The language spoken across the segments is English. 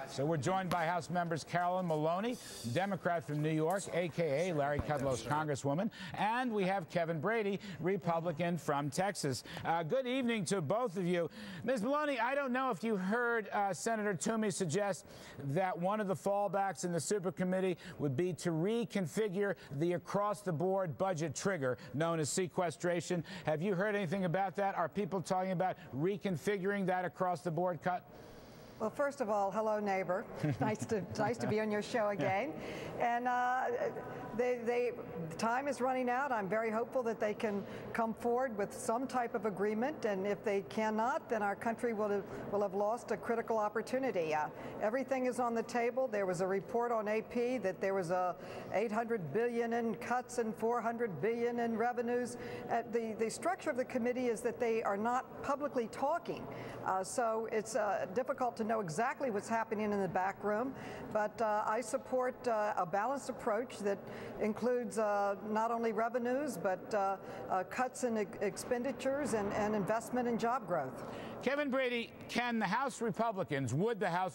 So we're joined by House members Carolyn Maloney, Democrat from New York, a.k.a. Larry Kudlow's Congresswoman, and we have Kevin Brady, Republican from Texas. Good evening to both of you. Ms. Maloney, I don't know if you heard Senator Toomey suggest that one of the fallbacks in the super committee would be to reconfigure the across-the-board budget trigger known as sequestration. Have you heard anything about that? Are people talking about reconfiguring that across-the-board cut? Well, first of all, hello, neighbor. nice to be on your show again. And the time is running out. I'm very hopeful that they can come forward with some type of agreement. And if they cannot, then our country will have lost a critical opportunity. Everything is on the table. There was a report on AP that there was $800 billion in cuts and $400 billion in revenues. The structure of the committee is that they are not publicly talking. So it's difficult to know exactly what's happening in the back room, but I support a balanced approach that includes not only revenues, but cuts in expenditures and investment in job growth. Kevin Brady, would the House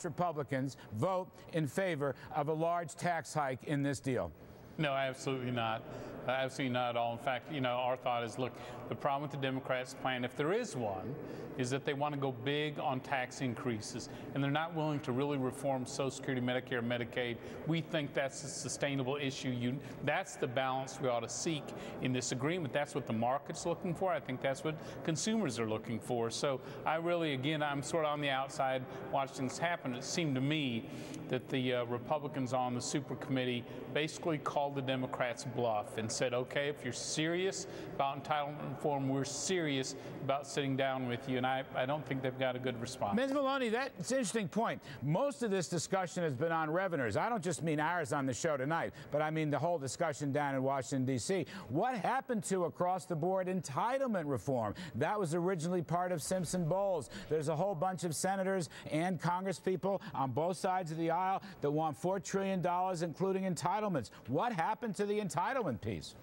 Republicans vote in favor of a large tax hike in this deal? No, absolutely not. Absolutely not at all. In fact, our thought is, look, the problem with the Democrats' plan, if there is one, is that they want to go big on tax increases, and they're not willing to really reform Social Security, Medicare, Medicaid. We think that's a sustainable issue. That's the balance we ought to seek in this agreement. That's what the market's looking for. I think that's what consumers are looking for. So I really, again, I'm sort of on the outside watching this happen. It seemed to me that the Republicans on the super committee basically called the Democrats bluff and said, okay, if you're serious about entitlement reform, we're serious about sitting down with you. And I don't think they've got a good response. Ms. Maloney, that's an interesting point. Most of this discussion has been on revenues. I don't just mean ours on the show tonight, but I mean the whole discussion down in Washington, D.C. What happened to across-the-board entitlement reform? That was originally part of Simpson-Bowles. There's a whole bunch of senators and congresspeople on both sides of the aisle that want $4 trillion, including entitlements. What happened to the entitlement piece?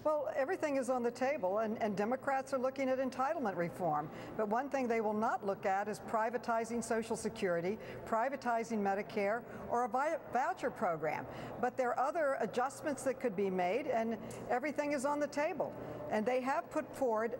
Well, everything is on the table, and Democrats are looking at entitlement reform. But one thing they will not look at is privatizing Social Security, privatizing Medicare, or a voucher program. But there are other adjustments that could be made, and everything is on the table. And they have put forward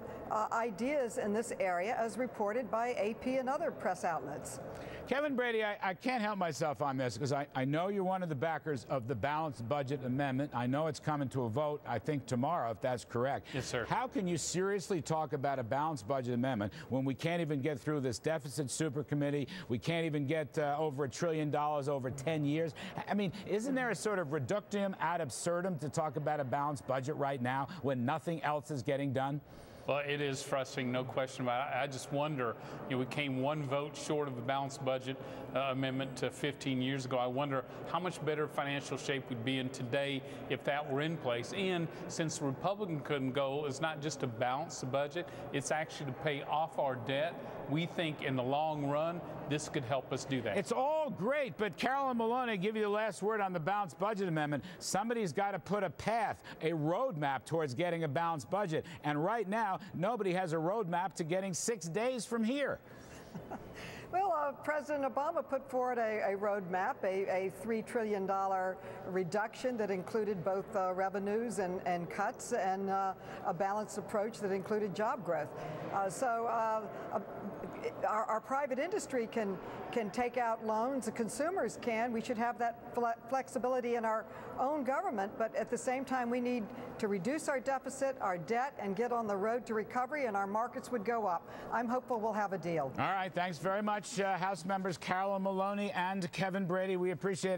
ideas in this area, as reported by AP and other press outlets. Kevin Brady, I can't help myself on this because I know you're one of the backers of the balanced budget amendment. I know it's coming to a vote, I think, tomorrow, if that's correct. Yes, sir. How can you seriously talk about a balanced budget amendment when we can't even get through this deficit super committee? We can't even get over $1 trillion over 10 years. I mean, isn't there a sort of reductio ad absurdum to talk about a balanced budget right now when nothing else is getting done? Well, it is frustrating, no question about it. I just wonder, we came one vote short of the balanced budget amendment 15 years ago. I wonder how much better financial shape we'd be in today if that were in place. And since the Republican goal is not just to balance the budget, it's actually to pay off our debt, we think in the long run, this could help us do that. It's all great, but Carolyn Maloney, give you the last word on the balanced budget amendment. Somebody's got to put a path, a roadmap towards getting a balanced budget. And right now, nobody has a roadmap to getting 6 days from here. Well, President Obama put forward a roadmap, a $3 trillion reduction that included both revenues and cuts, and a balanced approach that included job growth. Our private industry can take out loans, the consumers can. We should have that flexibility in our own government, but at the same time we need to reduce our deficit, our debt, and get on the road to recovery, and our markets would go up. I'm hopeful we'll have a deal. All right, thanks very much, House members Carolyn Maloney and Kevin Brady. We appreciate it.